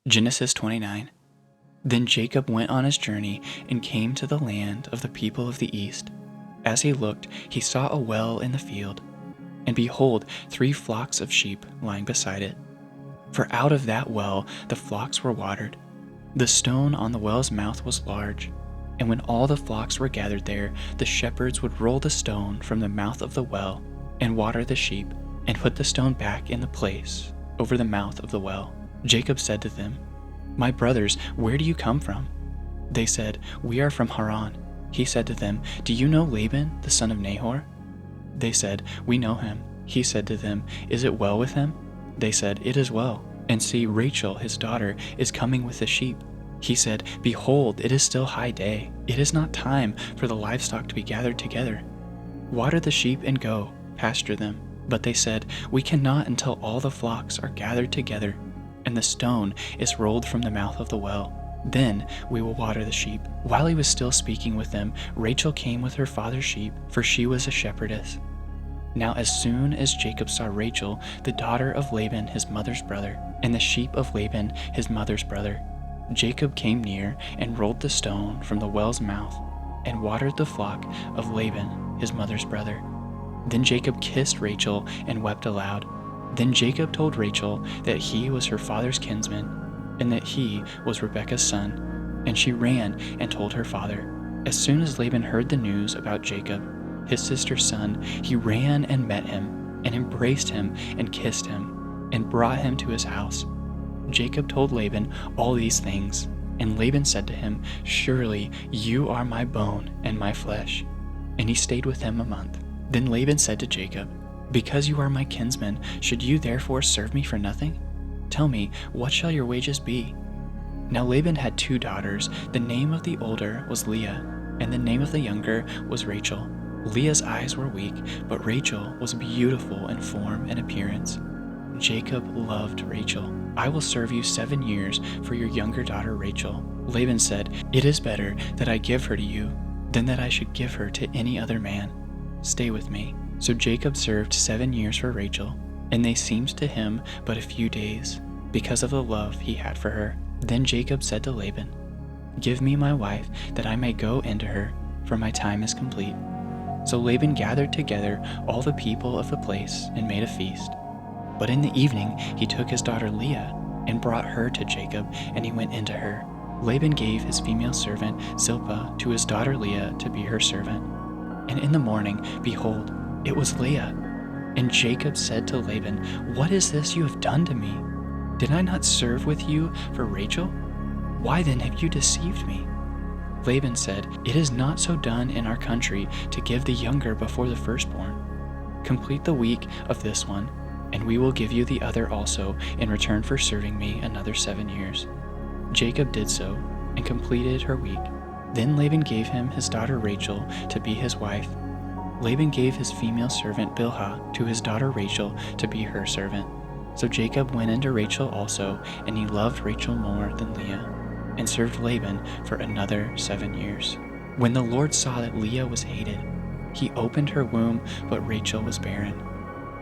Genesis 29. Then Jacob went on his journey and came to the land of the people of the east. As he looked, he saw a well in the field, and behold, 3 flocks of sheep lying beside it. For out of that well the flocks were watered. The stone on the well's mouth was large, and when all the flocks were gathered there, the shepherds would roll the stone from the mouth of the well and water the sheep, and put the stone back in the place over the mouth of the well. Jacob said to them, "My brothers, where do you come from?" They said, "We are from Haran." He said to them, "Do you know Laban, the son of Nahor?" They said, "We know him." He said to them, "Is it well with him?" They said, "It is well. And see, Rachel, his daughter, is coming with the sheep." He said, "Behold, it is still high day. It is not time for the livestock to be gathered together. Water the sheep and go, pasture them." But they said, "We cannot until all the flocks are gathered together, and the stone is rolled from the mouth of the well. Then we will water the sheep." While he was still speaking with them, Rachel came with her father's sheep, for she was a shepherdess. Now as soon as Jacob saw Rachel, the daughter of Laban his mother's brother, and the sheep of Laban his mother's brother, Jacob came near and rolled the stone from the well's mouth, and watered the flock of Laban his mother's brother. Then Jacob kissed Rachel and wept aloud. Then Jacob told Rachel that he was her father's kinsman, and that he was Rebekah's son, and she ran and told her father. As soon as Laban heard the news about Jacob, his sister's son, he ran and met him, and embraced him and kissed him, and brought him to his house. Jacob told Laban all these things, and Laban said to him, "Surely you are my bone and my flesh." And he stayed with him a month. Then Laban said to Jacob, "Because you are my kinsman, should you therefore serve me for nothing? Tell me, what shall your wages be?" Now Laban had 2 daughters. The name of the older was Leah, and the name of the younger was Rachel. Leah's eyes were weak, but Rachel was beautiful in form and appearance. Jacob loved Rachel. "I will serve you 7 years for your younger daughter Rachel." Laban said, "It is better that I give her to you than that I should give her to any other man. Stay with me." So Jacob served 7 years for Rachel, and they seemed to him but a few days, because of the love he had for her. Then Jacob said to Laban, "Give me my wife, that I may go into her, for my time is complete." So Laban gathered together all the people of the place and made a feast. But in the evening he took his daughter Leah and brought her to Jacob, and he went into her. Laban gave his female servant Zilpah to his daughter Leah to be her servant. And in the morning, behold, it was Leah. And Jacob said to Laban, "What is this you have done to me? Did I not serve with you for Rachel? Why then have you deceived me?" Laban said, "It is not so done in our country to give the younger before the firstborn. Complete the week of this one, and we will give you the other also in return for serving me another 7 years." Jacob did so, and completed her week. Then Laban gave him his daughter Rachel to be his wife. Laban gave his female servant Bilhah to his daughter Rachel to be her servant. So Jacob went into Rachel also, and he loved Rachel more than Leah, and served Laban for another 7 years. When the Lord saw that Leah was hated, he opened her womb, but Rachel was barren.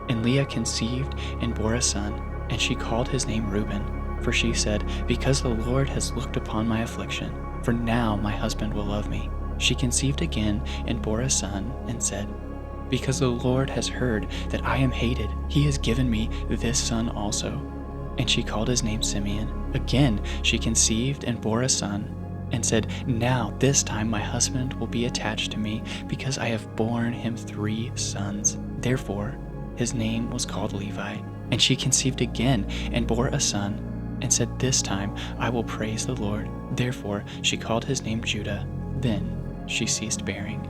And Leah conceived and bore a son, and she called his name Reuben, for she said, "Because the Lord has looked upon my affliction, for now my husband will love me." She conceived again and bore a son, and said, "Because the Lord has heard that I am hated, he has given me this son also." And she called his name Simeon. Again she conceived and bore a son, and said, "Now this time my husband will be attached to me, because I have borne him 3 sons." Therefore his name was called Levi. And she conceived again and bore a son, and said, "This time I will praise the Lord." Therefore she called his name Judah. Then she ceased bearing.